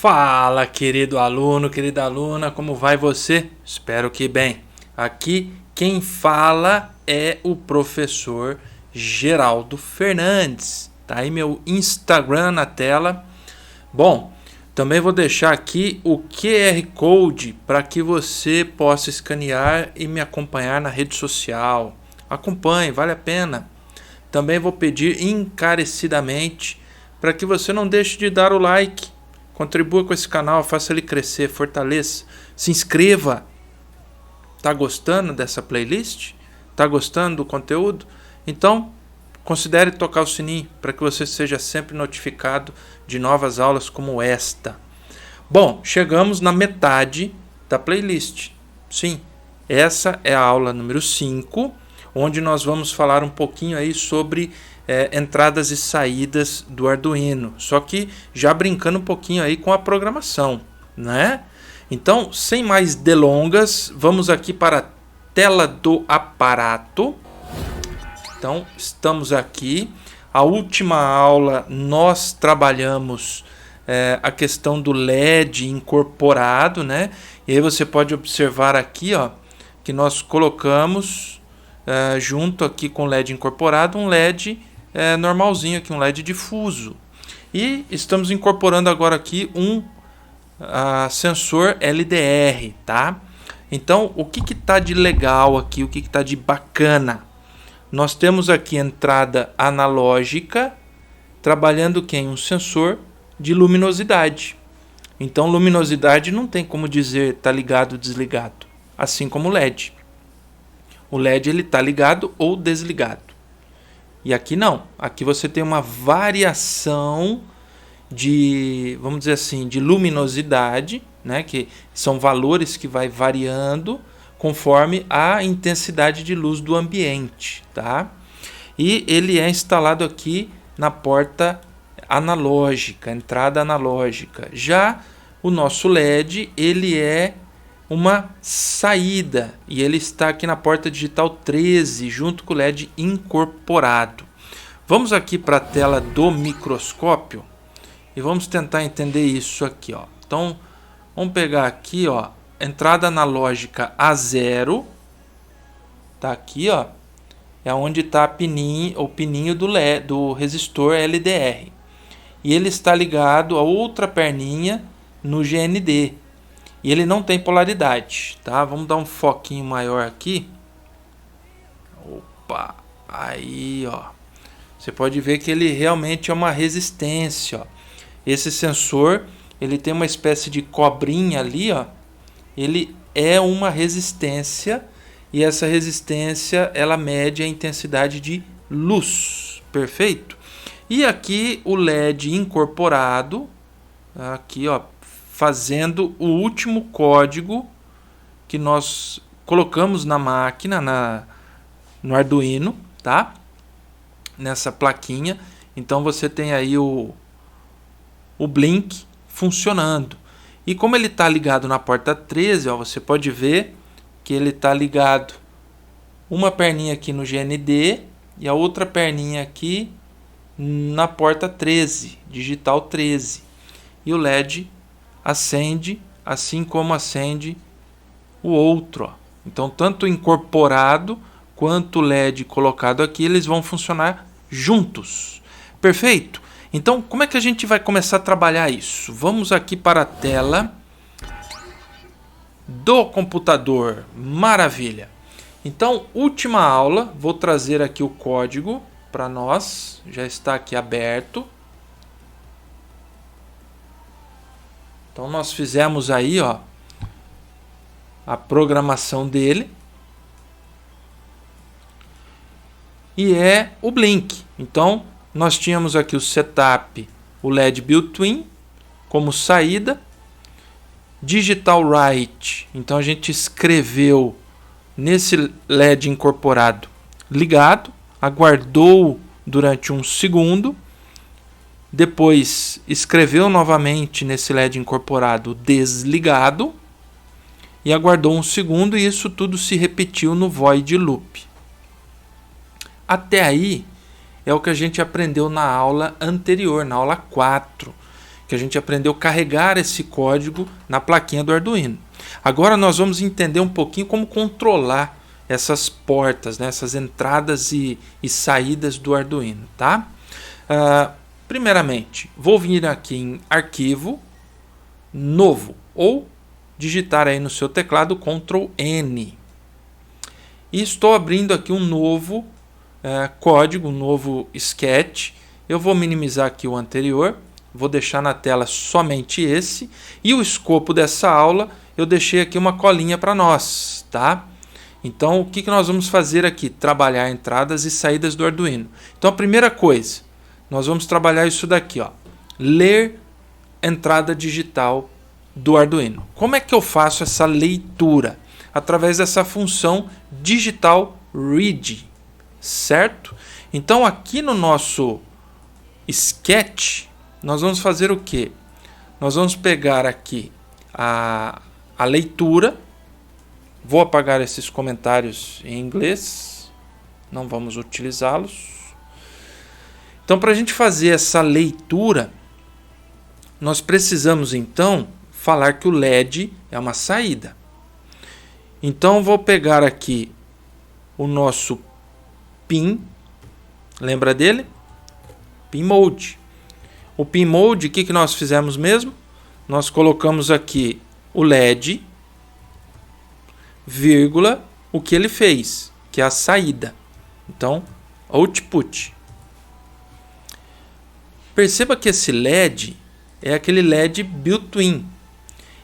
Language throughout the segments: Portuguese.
Fala, querido aluno, querida aluna, como vai você? Espero que bem. Aqui quem fala é o professor Geraldo Fernandes. Tá aí meu Instagram na tela. Bom, também vou deixar aqui o QR Code para que você possa escanear e me acompanhar na rede social. Acompanhe, vale a pena. Também vou pedir encarecidamente para que você não deixe de dar o like. Contribua com esse canal, faça ele crescer, fortaleça. Se inscreva. Tá gostando dessa playlist? Tá gostando do conteúdo? Então, considere tocar o sininho para que você seja sempre notificado de novas aulas como esta. Bom, chegamos na metade da playlist. Sim, essa é a aula número 5, onde nós vamos falar um pouquinho aí sobre entradas e saídas do Arduino, só que já brincando um pouquinho aí com a programação, né? Então, sem mais delongas, vamos aqui para a tela do aparato. Então, estamos aqui. A última aula nós trabalhamos a questão do LED incorporado, né? E aí você pode observar aqui, ó, que nós colocamos junto aqui com o LED incorporado um LED normalzinho aqui, um LED difuso. E estamos incorporando agora aqui um sensor LDR, tá? Então, o que tá de legal aqui, o que tá de bacana? Nós temos aqui entrada analógica, trabalhando quem? Um sensor de luminosidade. Então, luminosidade não tem como dizer tá ligado ou desligado, assim como o LED. O LED ele tá ligado ou desligado. E aqui não. Aqui você tem uma variação de, vamos dizer assim, de luminosidade, né, que são valores que vai variando conforme a intensidade de luz do ambiente, tá? E ele é instalado aqui na porta analógica, entrada analógica. Já o nosso LED, ele é uma saída e ele está aqui na porta digital 13 junto com o LED incorporado. Vamos aqui para a tela do microscópio e vamos tentar entender isso aqui, ó. Então, vamos pegar aqui, ó, entrada analógica A0, tá aqui, ó, é onde está o pininho do LED, do resistor LDR. E ele está ligado a outra perninha no GND. E ele não tem polaridade, tá? Vamos dar um foquinho maior aqui. Opa, aí, ó. Você pode ver que ele realmente é uma resistência, ó. Esse sensor, ele tem uma espécie de cobrinha ali, ó. Ele é uma resistência e essa resistência, ela mede a intensidade de luz, perfeito? E aqui o LED incorporado, aqui, ó, fazendo o último código que nós colocamos na máquina, no Arduino, tá? Nessa plaquinha. Então você tem aí o blink funcionando. E como ele está ligado na porta 13, ó, você pode ver que ele está ligado uma perninha aqui no GND e a outra perninha aqui na porta 13, digital 13. E o LED acende, assim como acende o outro, ó. Então, tanto incorporado quanto o LED colocado aqui, eles vão funcionar juntos. Perfeito? Então, como é que a gente vai começar a trabalhar isso? Vamos aqui para a tela do computador. Maravilha! Então, última aula, vou trazer aqui o código para nós. Já está aqui aberto. Então, nós fizemos aí, ó, a programação dele. E é o blink. Então, nós tínhamos aqui o setup, o LED built-in como saída. Digital write. Então, a gente escreveu nesse LED incorporado ligado. Aguardou durante um segundo. Depois escreveu novamente nesse LED incorporado desligado e aguardou um segundo e isso tudo se repetiu no void loop. Até aí é o que a gente aprendeu na aula anterior, na aula 4, que a gente aprendeu a carregar esse código na plaquinha do Arduino. Agora nós vamos entender um pouquinho como controlar essas portas, né, essas entradas e saídas do Arduino, tá? Primeiramente, vou vir aqui em Arquivo, Novo, ou digitar aí no seu teclado Ctrl N. E estou abrindo aqui um novo código, um novo sketch. Eu vou minimizar aqui o anterior, vou deixar na tela somente esse. E o escopo dessa aula, eu deixei aqui uma colinha para nós, tá? Então, o que nós vamos fazer aqui? Trabalhar entradas e saídas do Arduino. Então, a primeira coisa, nós vamos trabalhar isso daqui, ó. Ler entrada digital do Arduino. Como é que eu faço essa leitura? Através dessa função digital read, certo? Então aqui no nosso sketch, nós vamos fazer o quê? Nós vamos pegar aqui a leitura. Vou apagar esses comentários em inglês, não vamos utilizá-los. Então, para a gente fazer essa leitura, nós precisamos então falar que o LED é uma saída. Então vou pegar aqui o nosso pin, lembra dele? Pin mode. O pin mode, o que nós fizemos mesmo? Nós colocamos aqui o LED, vírgula, o que ele fez, que é a saída. Então, output. Perceba que esse LED é aquele LED built-in.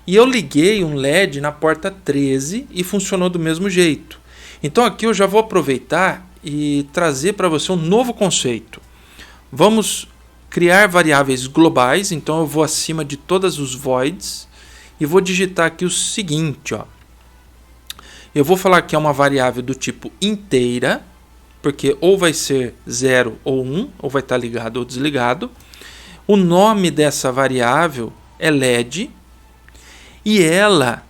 E eu liguei um LED na porta 13 e funcionou do mesmo jeito. Então aqui eu já vou aproveitar e trazer para você um novo conceito. Vamos criar variáveis globais, então eu vou acima de todas os voids e vou digitar aqui o seguinte, ó. Eu vou falar que é uma variável do tipo inteira, porque ou vai ser 0 ou 1, ou vai estar ligado ou desligado. O nome dessa variável é LED. E ela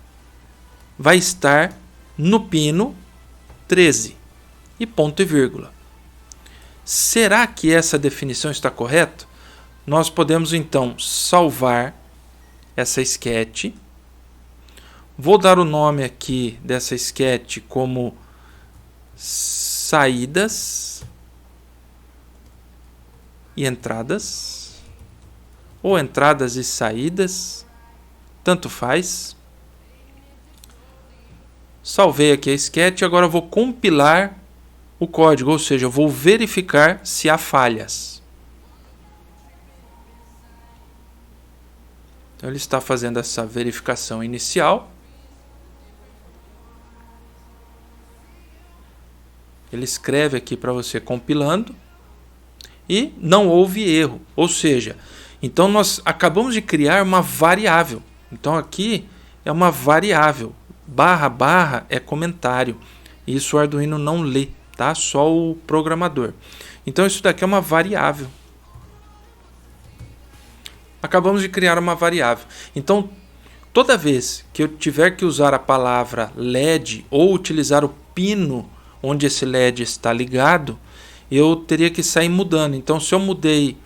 vai estar no pino 13 e ponto e vírgula. Será que essa definição está correta? Nós podemos então salvar essa sketch. Vou dar o nome aqui dessa sketch como saídas e entradas, ou entradas e saídas. Tanto faz. Salvei aqui a sketch. Agora eu vou compilar o código, ou seja, eu vou verificar se há falhas. Então ele está fazendo essa verificação inicial. Ele escreve aqui para você compilando. E não houve erro. Ou seja, então nós acabamos de criar uma variável. Então aqui é uma variável, barra, barra é comentário. Isso o Arduino não lê, tá? Só o programador. Então isso daqui é uma variável. Acabamos de criar uma variável. Então toda vez que eu tiver que usar a palavra LED ou utilizar o pino onde esse LED está ligado, eu teria que sair mudando. Então se eu mudei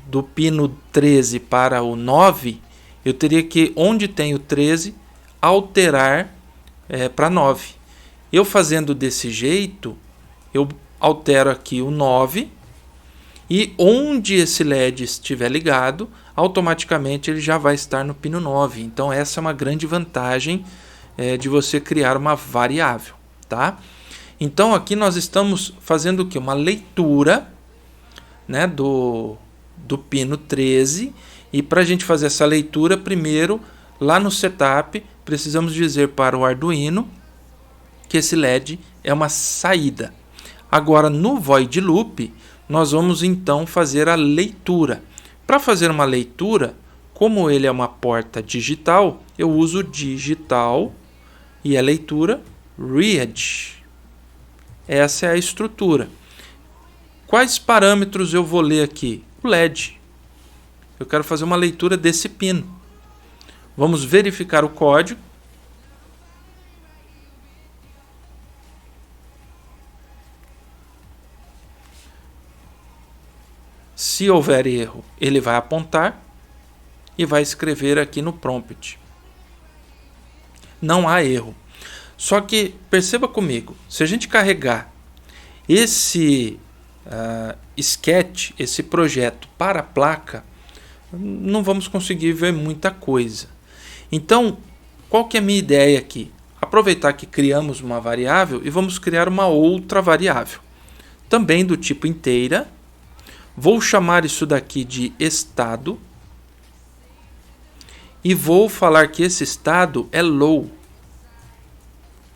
do pino 13 para o 9, eu teria que, onde tem o 13, alterar para 9. Eu fazendo desse jeito, eu altero aqui o 9 e onde esse LED estiver ligado, automaticamente ele já vai estar no pino 9. Então essa é uma grande vantagem de você criar uma variável, tá? Então aqui nós estamos fazendo o quê? Uma leitura, né, do pino 13. E para a gente fazer essa leitura, primeiro, lá no setup, precisamos dizer para o Arduino que esse LED é uma saída. Agora, no void loop, nós vamos então fazer a leitura. Para fazer uma leitura, como ele é uma porta digital, eu uso digital e a leitura read. Essa é a estrutura. Quais parâmetros eu vou ler aqui? O LED. Eu quero fazer uma leitura desse pino. Vamos verificar o código. Se houver erro, ele vai apontar. e vai escrever aqui no prompt. Não há erro. Só que perceba comigo, se a gente carregar esse sketch, esse projeto para a placa, não vamos conseguir ver muita coisa. Então, qual que é a minha ideia aqui? Aproveitar que criamos uma variável e vamos criar uma outra variável, também do tipo inteira. Vou chamar isso daqui de estado e vou falar que esse estado é low,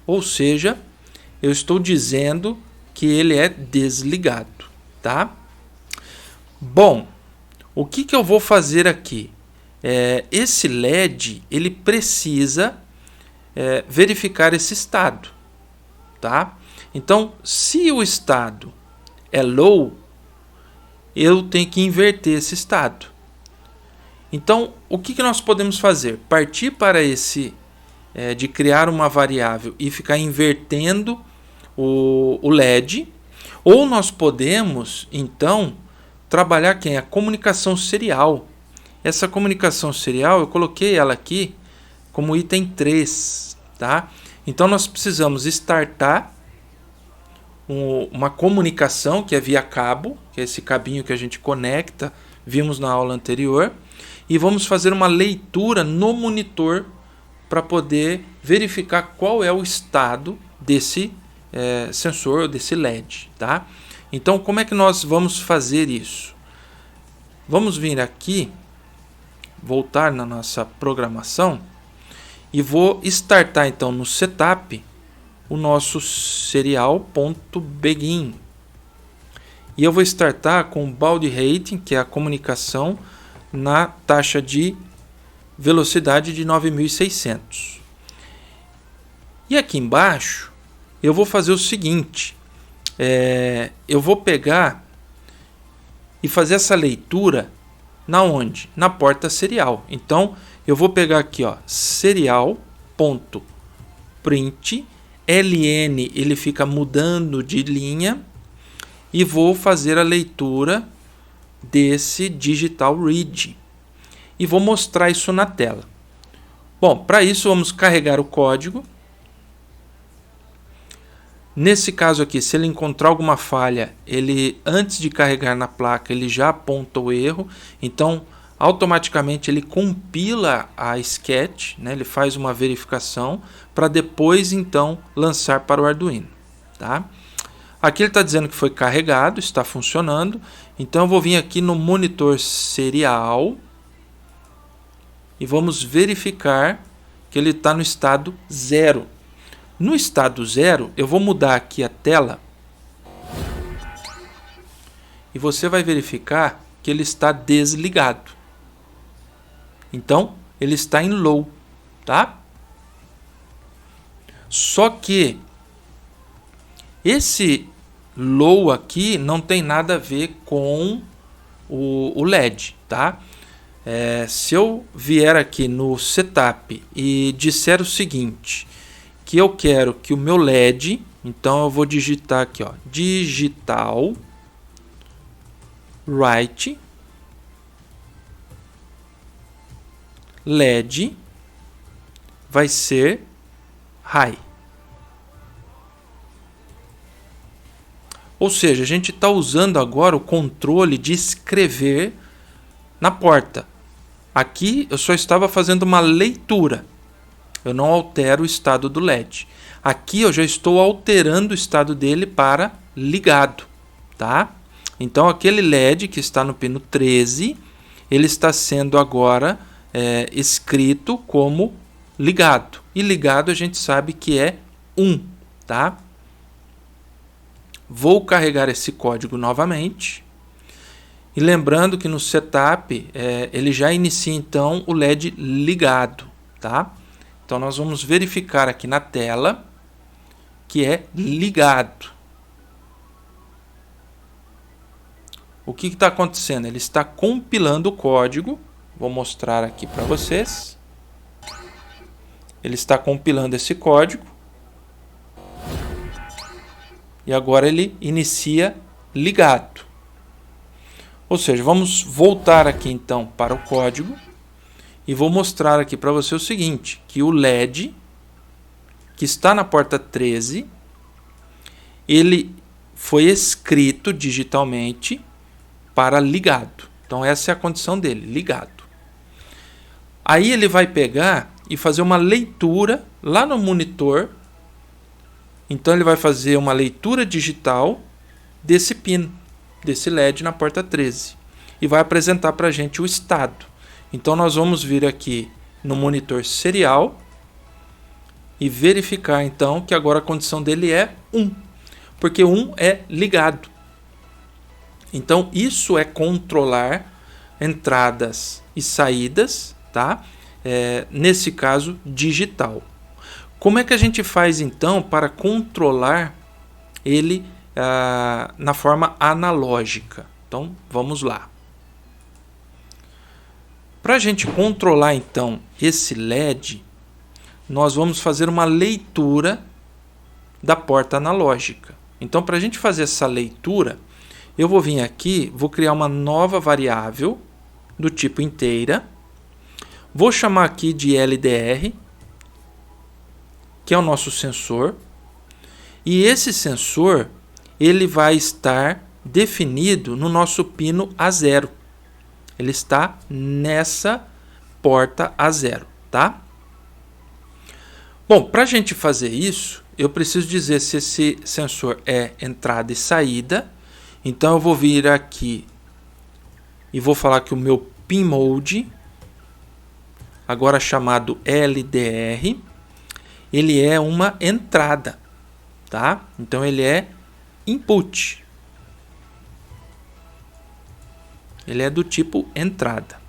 ou seja, eu estou dizendo que ele é desligado, tá? Bom, o que eu vou fazer aqui? Esse LED ele precisa verificar esse estado, tá? Então, se o estado é low, eu tenho que inverter esse estado. Então, o que nós podemos fazer? Partir para esse de criar uma variável e ficar invertendo o LED, ou nós podemos, então, trabalhar a comunicação serial. Essa comunicação serial, eu coloquei ela aqui como item 3, tá? Então, nós precisamos startar uma comunicação que é via cabo, que é esse cabinho que a gente conecta, vimos na aula anterior, e vamos fazer uma leitura no monitor para poder verificar qual é o estado desse sensor, desse LED, tá? Então, como é que nós vamos fazer isso? Vamos vir aqui, voltar na nossa programação e vou startar então no setup o nosso serial.begin. E eu vou startar com o baud rating, que é a comunicação, na taxa de velocidade de 9600. E aqui embaixo eu vou fazer o seguinte, eu vou pegar e fazer essa leitura na onde? Na porta serial. Então eu vou pegar aqui, ó, serial.print, ln ele fica mudando de linha, e vou fazer a leitura desse digital read e vou mostrar isso na tela. Bom, para isso vamos carregar o código. Nesse caso aqui, se ele encontrar alguma falha, ele antes de carregar na placa, ele já aponta o erro. Então, automaticamente ele compila a sketch, né? Ele faz uma verificação para depois então lançar para o Arduino, tá? Aqui ele está dizendo que foi carregado, está funcionando. Então eu vou vir aqui no monitor serial e vamos verificar que ele está no estado 0. No estado 0, eu vou mudar aqui a tela e você vai verificar que ele está desligado. Então, ele está em low, tá? Só que esse low aqui não tem nada a ver com o LED, tá? Se eu vier aqui no setup e disser o seguinte, que eu quero que o meu LED, então eu vou digitar aqui, ó, digital write LED vai ser high. Ou seja, a gente está usando agora o controle de escrever na porta. Aqui eu só estava fazendo uma leitura. Eu não altero o estado do LED. Aqui eu já estou alterando o estado dele para ligado, tá? Então aquele LED que está no pino 13, ele está sendo agora escrito como ligado. E ligado a gente sabe que é 1, tá? Vou carregar esse código novamente. E lembrando que no setup ele já inicia então o LED ligado, tá? Então nós vamos verificar aqui na tela que é ligado. O que está acontecendo? Ele está compilando o código. Vou mostrar aqui para vocês. Ele está compilando esse código. E agora ele inicia ligado. Ou seja, vamos voltar aqui então para o código. e vou mostrar aqui para você o seguinte, que o LED que está na porta 13, ele foi escrito digitalmente para ligado. Então essa é a condição dele, ligado. Aí ele vai pegar e fazer uma leitura lá no monitor. Então ele vai fazer uma leitura digital desse pino, desse LED na porta 13. E vai apresentar para a gente o estado. Então nós vamos vir aqui no monitor serial e verificar então que agora a condição dele é 1. Porque 1 é ligado. Então isso é controlar entradas e saídas, tá? Nesse caso digital. Como é que a gente faz então para controlar ele na forma analógica? Então vamos lá. Para a gente controlar então esse LED, nós vamos fazer uma leitura da porta analógica. Então para a gente fazer essa leitura, eu vou vir aqui, vou criar uma nova variável do tipo inteira. Vou chamar aqui de LDR, que é o nosso sensor. E esse sensor, ele vai estar definido no nosso pino A0. Ele está nessa porta A0, tá? Bom, para a gente fazer isso, eu preciso dizer se esse sensor é entrada e saída. Então eu vou vir aqui e vou falar que o meu pin mode, agora chamado LDR, ele é uma entrada, tá? Então ele é input. Ele é do tipo entrada.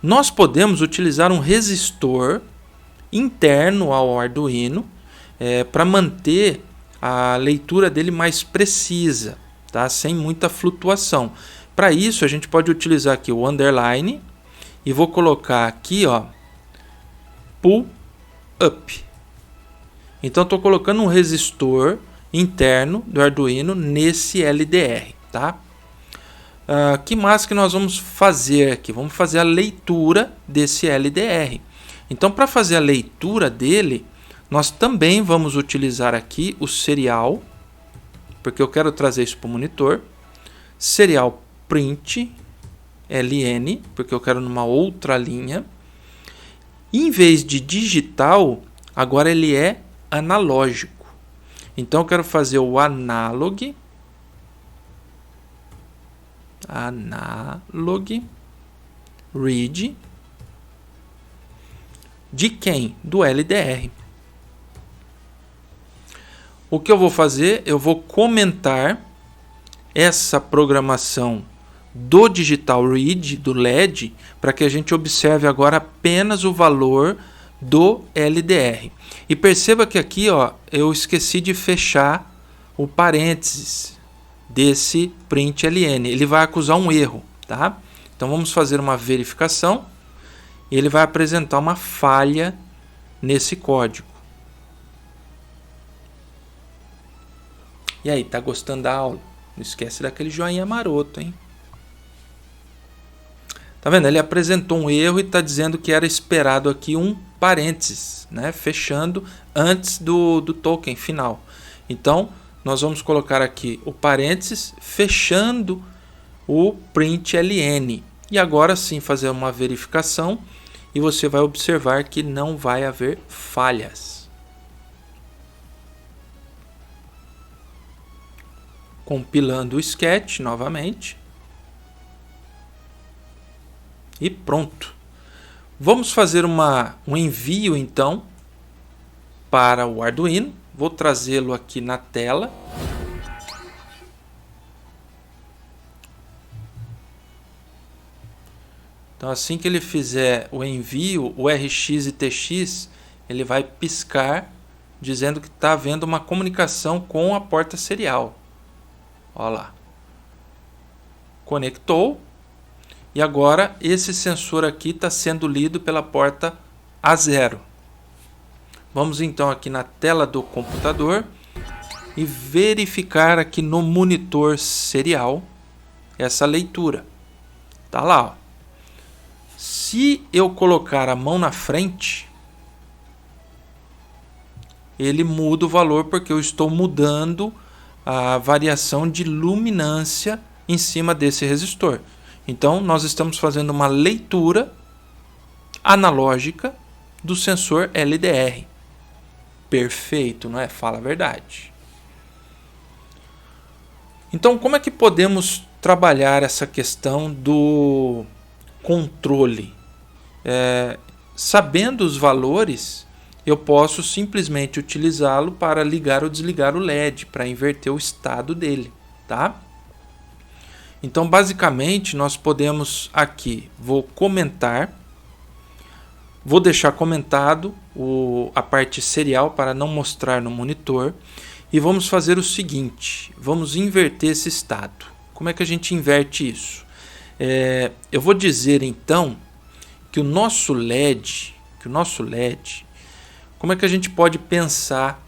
Nós podemos utilizar um resistor interno ao Arduino para manter a leitura dele mais precisa, tá? Sem muita flutuação. Para isso a gente pode utilizar aqui o underline e vou colocar aqui, ó, pull up. Então estou colocando um resistor interno do Arduino nesse LDR, tá? Que mais que nós vamos fazer aqui? Vamos fazer a leitura desse LDR. Então, para fazer a leitura dele, nós também vamos utilizar aqui o serial, porque eu quero trazer isso para o monitor. Serial print ln, porque eu quero numa outra linha. Em vez de digital, agora ele é analógico. Então, eu quero fazer o analog read de quem? Do LDR. O que eu vou fazer? Eu vou comentar essa programação do digital read, do LED, para que a gente observe agora apenas o valor do LDR. E perceba que aqui, ó, eu esqueci de fechar o parênteses desse print ln. Ele vai acusar um erro, tá? Então vamos fazer uma verificação e ele vai apresentar uma falha nesse código. E aí, tá gostando da aula? Não esquece daquele joinha maroto, hein? Tá vendo? Ele apresentou um erro e está dizendo que era esperado aqui um parênteses, né? Fechando antes do token final. Então, nós vamos colocar aqui o parênteses fechando o print ln. E agora sim fazer uma verificação e você vai observar que não vai haver falhas. Compilando o sketch novamente. E pronto. Vamos fazer um envio então para o Arduino. Vou trazê-lo aqui na tela. Então assim que ele fizer o envio, o RX e TX, ele vai piscar dizendo que está havendo uma comunicação com a porta serial. Olha lá. Conectou. E agora esse sensor aqui está sendo lido pela porta A0. Vamos então aqui na tela do computador e verificar aqui no monitor serial essa leitura. Tá lá, ó. Se eu colocar a mão na frente, ele muda o valor porque eu estou mudando a variação de luminância em cima desse resistor. Então, nós estamos fazendo uma leitura analógica do sensor LDR. Perfeito, não é? Fala a verdade. Então, como é que podemos trabalhar essa questão do controle? Sabendo os valores, eu posso simplesmente utilizá-lo para ligar ou desligar o LED, para inverter o estado dele, tá? Então, basicamente, nós podemos aqui, vou comentar, vou deixar comentado a parte serial para não mostrar no monitor, e vamos fazer o seguinte, vamos inverter esse estado. Como é que a gente inverte isso? Eu vou dizer então que o nosso LED, como é que a gente pode pensar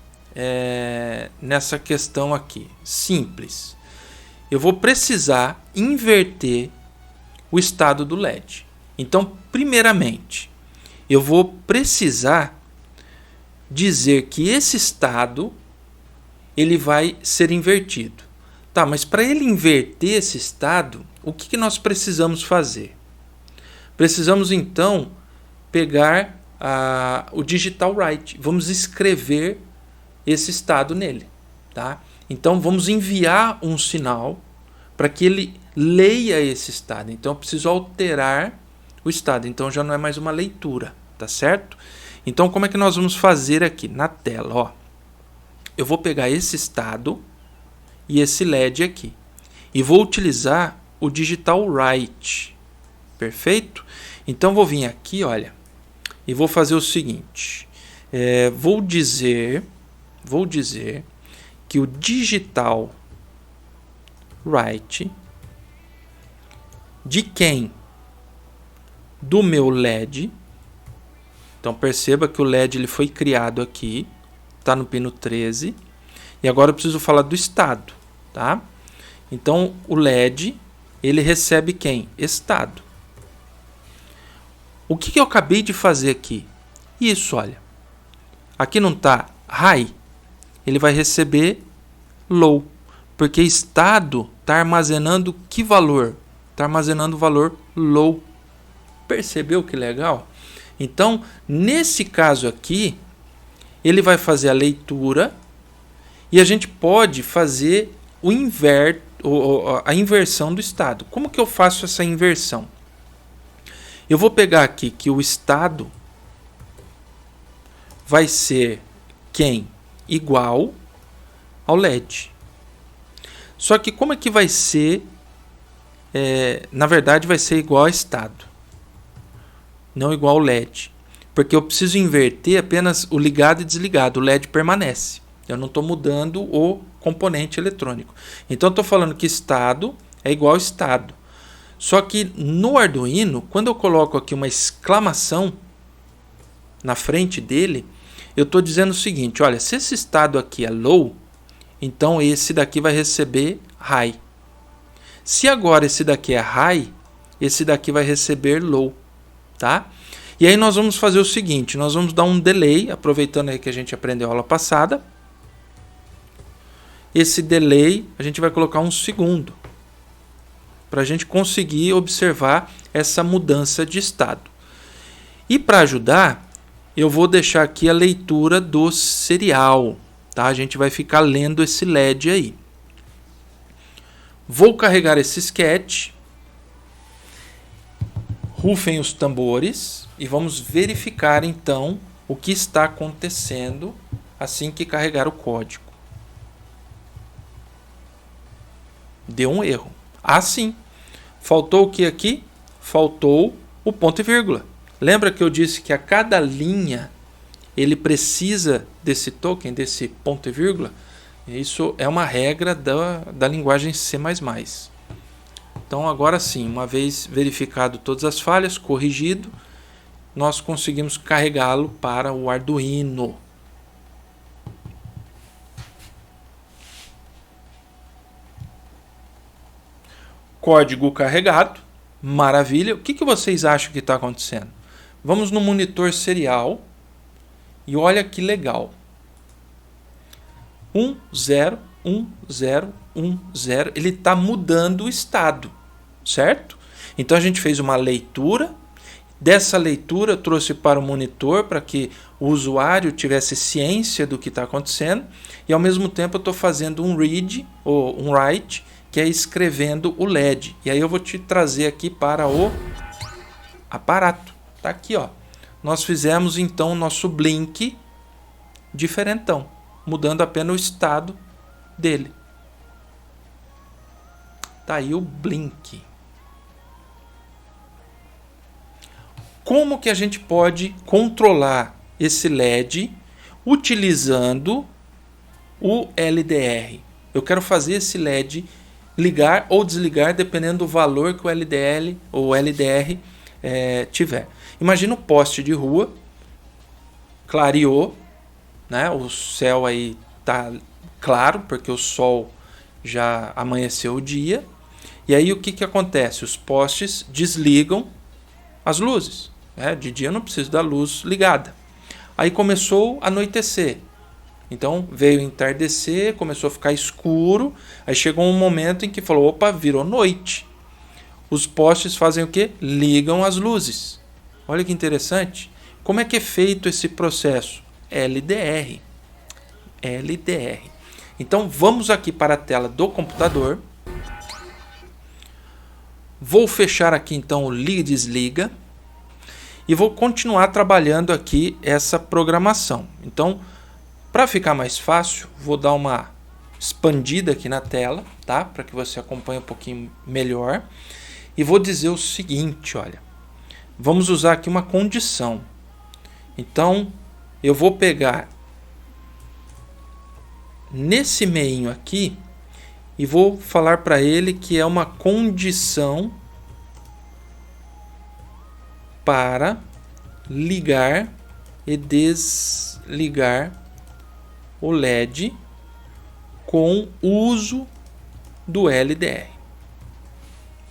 nessa questão aqui? Simples. Eu vou precisar inverter o estado do LED. Então, primeiramente, eu vou precisar dizer que esse estado ele vai ser invertido. Tá, mas para ele inverter esse estado, o que nós precisamos fazer? Precisamos então pegar o digital write. Vamos escrever esse estado nele, tá? Então vamos enviar um sinal para que ele leia esse estado. Então eu preciso alterar o estado. Então já não é mais uma leitura, tá certo? Então como é que nós vamos fazer aqui na tela? Ó, eu vou pegar esse estado e esse LED aqui e vou utilizar o digital write. Perfeito? Então vou vir aqui, olha, e vou fazer o seguinte. Vou dizer que o digital write de quem? Do meu LED. Então perceba que o LED ele foi criado aqui, está no pino 13, e agora eu preciso falar do estado, tá? Então o LED ele recebe quem? Estado. O que eu acabei de fazer aqui? Isso, olha. Aqui não está high, ele vai receber low, porque estado está armazenando que valor? Está armazenando o valor low. Percebeu que legal? Então, nesse caso aqui, ele vai fazer a leitura e a gente pode fazer a inversão do estado. Como que eu faço essa inversão? Eu vou pegar aqui que o estado vai ser quem? Igual ao LED. Só que como é que vai ser? Na verdade vai ser igual ao estado, não igual ao LED. Porque eu preciso inverter apenas o ligado e desligado. O LED permanece. Eu não estou mudando o componente eletrônico. Então eu estou falando que estado é igual ao estado. Só que no Arduino, quando eu coloco aqui uma exclamação na frente dele, eu estou dizendo o seguinte, olha, se esse estado aqui é low, então esse daqui vai receber high. Se agora esse daqui é high, esse daqui vai receber low, tá? E aí nós vamos fazer o seguinte, nós vamos dar um delay, aproveitando aí que a gente aprendeu a aula passada. Esse delay a gente vai colocar 1 segundo, para a gente conseguir observar essa mudança de estado. E para ajudar, eu vou deixar aqui a leitura do serial, tá? A gente vai ficar lendo esse LED aí. Vou carregar esse sketch. Rufem os tambores e vamos verificar então o que está acontecendo assim que carregar o código. Deu um erro. Ah, sim. Faltou o que aqui? Faltou o ponto e vírgula. Lembra que eu disse que a cada linha ele precisa desse token, desse ponto e vírgula? Isso é uma regra da linguagem C++. Então agora sim, uma vez verificado todas as falhas, corrigido, nós conseguimos carregá-lo para o Arduino. Código carregado. Maravilha. O que vocês acham que está acontecendo? Vamos no monitor serial e olha que legal. 1, 0, 1, 0, 1, 0. Ele está mudando o estado, certo? Então a gente fez uma leitura. Dessa leitura eu trouxe para o monitor para que o usuário tivesse ciência do que está acontecendo. E ao mesmo tempo eu estou fazendo um read ou um write, que é escrevendo o LED. E aí eu vou te trazer aqui para o aparato. Tá aqui, ó. Nós fizemos então o nosso blink diferentão, mudando apenas o estado dele. Tá aí o blink. Como que a gente pode controlar esse LED utilizando o LDR? Eu quero fazer esse LED ligar ou desligar dependendo do valor que o LDR ou o LDR tiver. Imagina um poste de rua, clareou, né? O céu aí tá claro porque o sol já amanheceu o dia. E aí o que acontece? Os postes desligam as luzes. De dia eu não preciso da luz ligada. Aí começou a anoitecer. Então veio entardecer, começou a ficar escuro. Aí chegou um momento em que falou, opa, virou noite. Os postes fazem o quê? Ligam as luzes. Olha que interessante. Como é que é feito esse processo? LDR. LDR. Então vamos aqui para a tela do computador. Vou fechar aqui então o liga e desliga. E vou continuar trabalhando aqui essa programação. Então, para ficar mais fácil, vou dar uma expandida aqui na tela, tá? Para que você acompanhe um pouquinho melhor. E vou dizer o seguinte, olha. Vamos usar aqui uma condição. Então, eu vou pegar nesse meio aqui e vou falar para ele que é uma condição para ligar e desligar o LED com uso do LDR.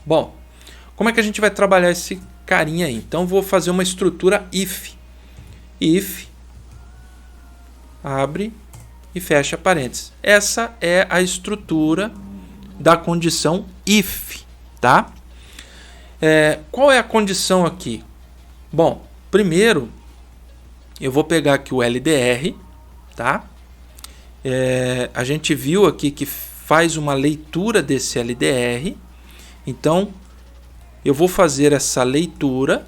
Bom, como é que a gente vai trabalhar esse carinha aí? Então vou fazer uma estrutura if. If, abre e fecha parênteses. Essa é a estrutura da condição if, tá? Qual é a condição aqui? Bom, primeiro eu vou pegar aqui o LDR, tá? A gente viu aqui que faz uma leitura desse LDR. Então, eu vou fazer essa leitura.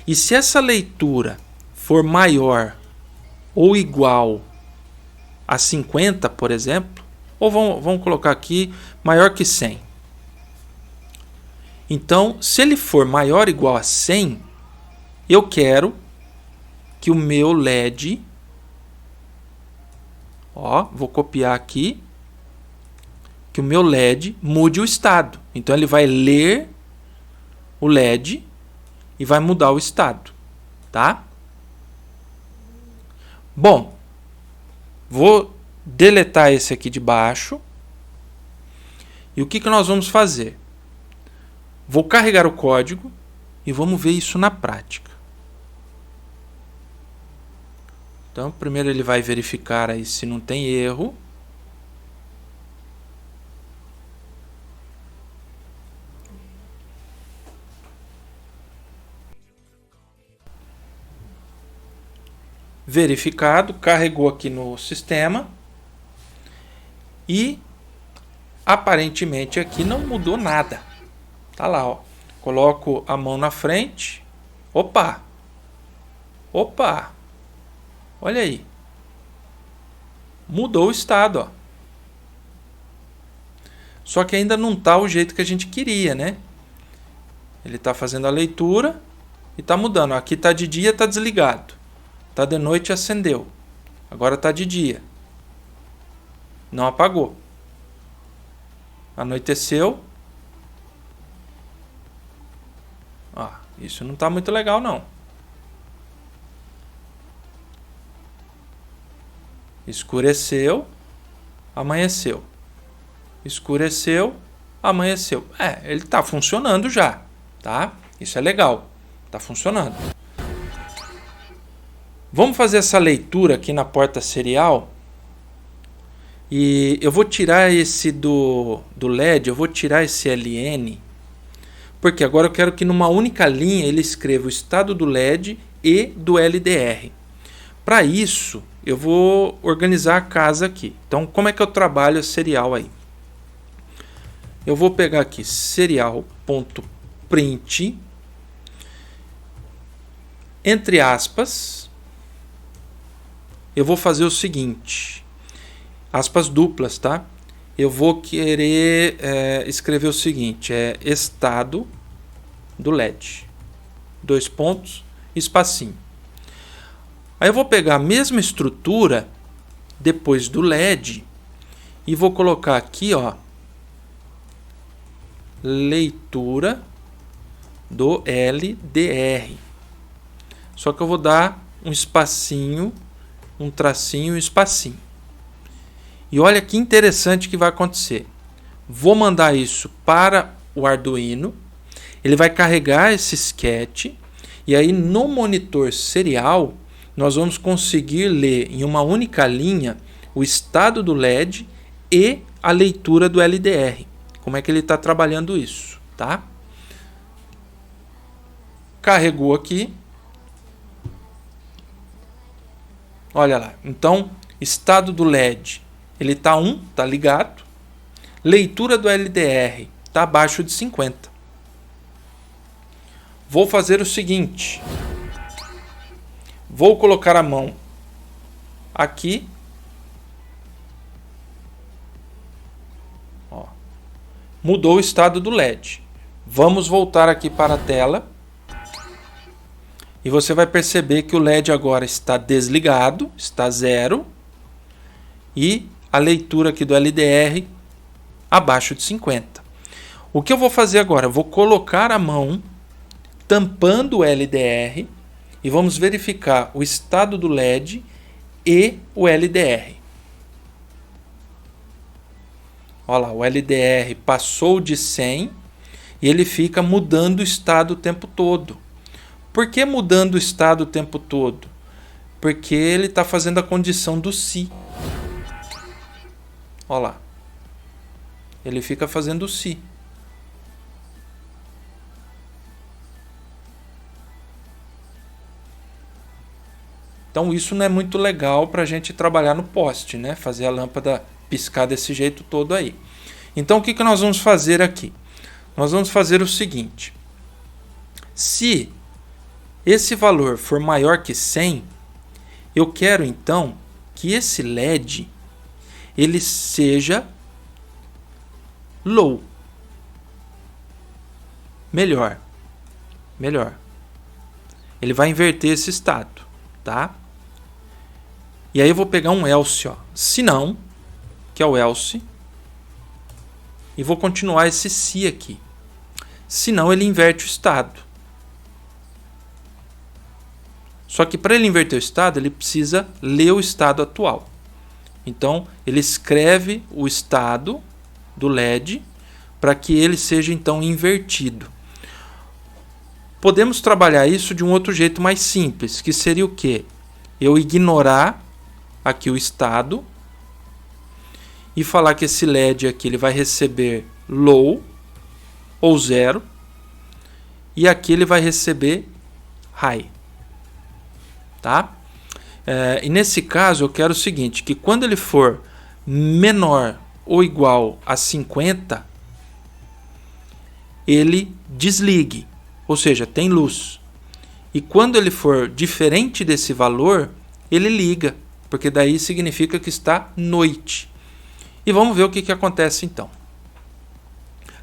E se essa leitura for maior ou igual a 50, por exemplo, ou vamos colocar aqui maior que 100. Então, se ele for maior ou igual a 100, eu quero que o meu LED, vou copiar aqui, que o meu LED mude o estado. Então, ele vai ler o LED e vai mudar o estado, tá? Bom, vou deletar esse aqui de baixo. E o que nós vamos fazer? Vou carregar o código e vamos ver isso na prática. Então, primeiro ele vai verificar aí se não tem erro. Verificado, carregou aqui no sistema. E aparentemente aqui não mudou nada. Tá lá, ó. Coloco a mão na frente. Opa! Opa! Olha aí. Mudou o estado, ó. Só que ainda não tá o jeito que a gente queria, né? Ele tá fazendo a leitura e tá mudando. Aqui tá de dia, tá desligado. Tá de noite, acendeu. Agora tá de dia. Não apagou. Anoiteceu. Isso não tá muito legal, não. Escureceu. Amanheceu. Escureceu. amanheceu. Ele está funcionando já, tá? Isso é legal, está funcionando. Vamos fazer essa leitura aqui na porta serial. E eu vou tirar esse do LED, eu vou tirar esse LN, porque agora eu quero que numa única linha ele escreva o estado do LED e do LDR. Para isso, eu vou organizar a casa aqui. Então, como é que eu trabalho a serial aí? Eu vou pegar aqui serial.print, entre aspas, eu vou fazer o seguinte, aspas duplas, tá? Eu vou querer escrever o seguinte, estado do LED, 2 pontos, espacinho. Aí eu vou pegar a mesma estrutura depois do LED e vou colocar aqui, ó, leitura do LDR. Só que eu vou dar um espacinho, um tracinho e um espacinho. E olha que interessante que vai acontecer. Vou mandar isso para o Arduino. Ele vai carregar esse sketch. E aí no monitor serial, nós vamos conseguir ler em uma única linha o estado do LED e a leitura do LDR. Como é que ele está trabalhando isso, tá? Carregou aqui. Olha lá. Então, estado do LED, ele está 1, está ligado. Leitura do LDR, está abaixo de 50. Vou fazer o seguinte. Vou colocar a mão aqui. Ó. Mudou o estado do LED. Vamos voltar aqui para a tela. E você vai perceber que o LED agora está desligado, está 0. E a leitura aqui do LDR abaixo de 50. O que eu vou fazer agora? Eu vou colocar a mão tampando o LDR e vamos verificar o estado do LED e o LDR. Olha lá, o LDR passou de 100 e ele fica mudando o estado o tempo todo. Por que mudando o estado o tempo todo? Porque ele está fazendo a condição do se. Olha lá. Ele fica fazendo o se. Então isso não é muito legal para a gente trabalhar no poste, né? Fazer a lâmpada piscar desse jeito todo aí. Então o que nós vamos fazer aqui? Nós vamos fazer o seguinte. Se esse valor for maior que 100, eu quero então que esse LED ele seja low. Melhor. Ele vai inverter esse estado, tá? E aí eu vou pegar um else, ó. Se não, que é o else, e vou continuar esse se aqui. Se não, ele inverte o estado. Só que para ele inverter o estado, ele precisa ler o estado atual. Então, ele escreve o estado do LED para que ele seja então invertido. Podemos trabalhar isso de um outro jeito mais simples, que seria o quê? Eu ignorar aqui o estado e falar que esse LED aqui ele vai receber low ou 0 e aqui ele vai receber high. Tá? E nesse caso eu quero o seguinte, que quando ele for menor ou igual a 50, ele desligue, ou seja, tem luz. E quando ele for diferente desse valor, ele liga, porque daí significa que está noite. E vamos ver o que acontece então.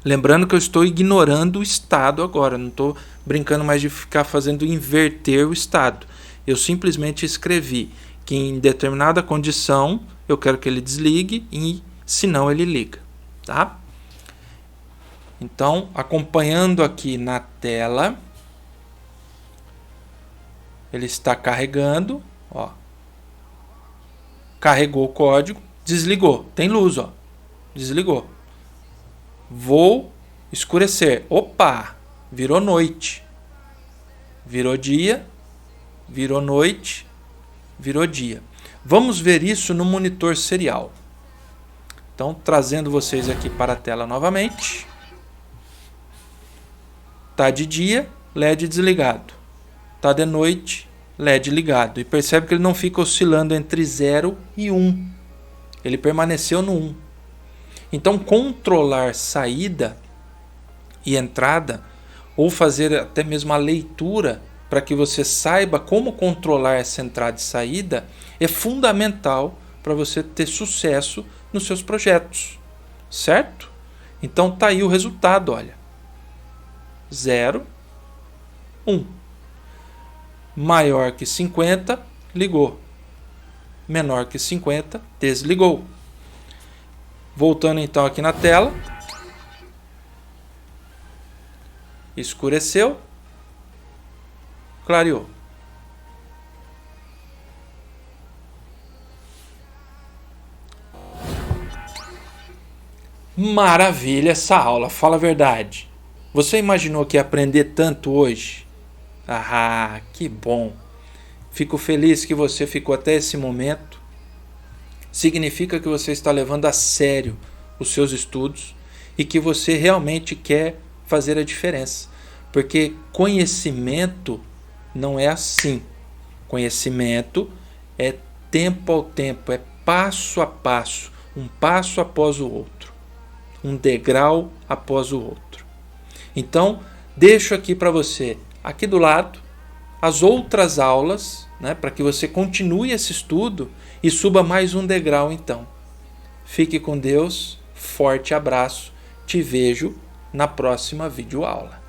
Lembrando que eu estou ignorando o estado agora, não estou brincando mais de ficar fazendo inverter o estado. Eu simplesmente escrevi que em determinada condição eu quero que ele desligue e se não ele liga, tá? Então, acompanhando aqui na tela, ele está carregando, ó. Carregou o código, desligou, tem luz, ó. Desligou. Vou escurecer. Opa! Virou noite. Virou dia. Virou noite. Virou dia. Vamos ver isso no monitor serial. Então, trazendo vocês aqui para a tela novamente. Tá de dia, LED desligado. Tá de noite, LED ligado. E percebe que ele não fica oscilando entre 0 e 1. Ele permaneceu no 1. Então, controlar saída e entrada, ou fazer até mesmo a leitura para que você saiba como controlar essa entrada e saída, é fundamental para você ter sucesso nos seus projetos, certo? Então tá aí o resultado, olha. 0, 1. Maior que 50, ligou. Menor que 50, desligou. Voltando então aqui na tela. Escureceu. Clareou. Maravilha essa aula, fala a verdade. Você imaginou que ia aprender tanto hoje? Ah, que bom. Fico feliz que você ficou até esse momento. Significa que você está levando a sério os seus estudos e que você realmente quer fazer a diferença. Porque conhecimento não é assim. Conhecimento é tempo ao tempo, é passo a passo, um passo após o outro, um degrau após o outro. Então, deixo aqui para você, aqui do lado, as outras aulas, né, para que você continue esse estudo e suba mais um degrau então. Fique com Deus, forte abraço, te vejo na próxima videoaula.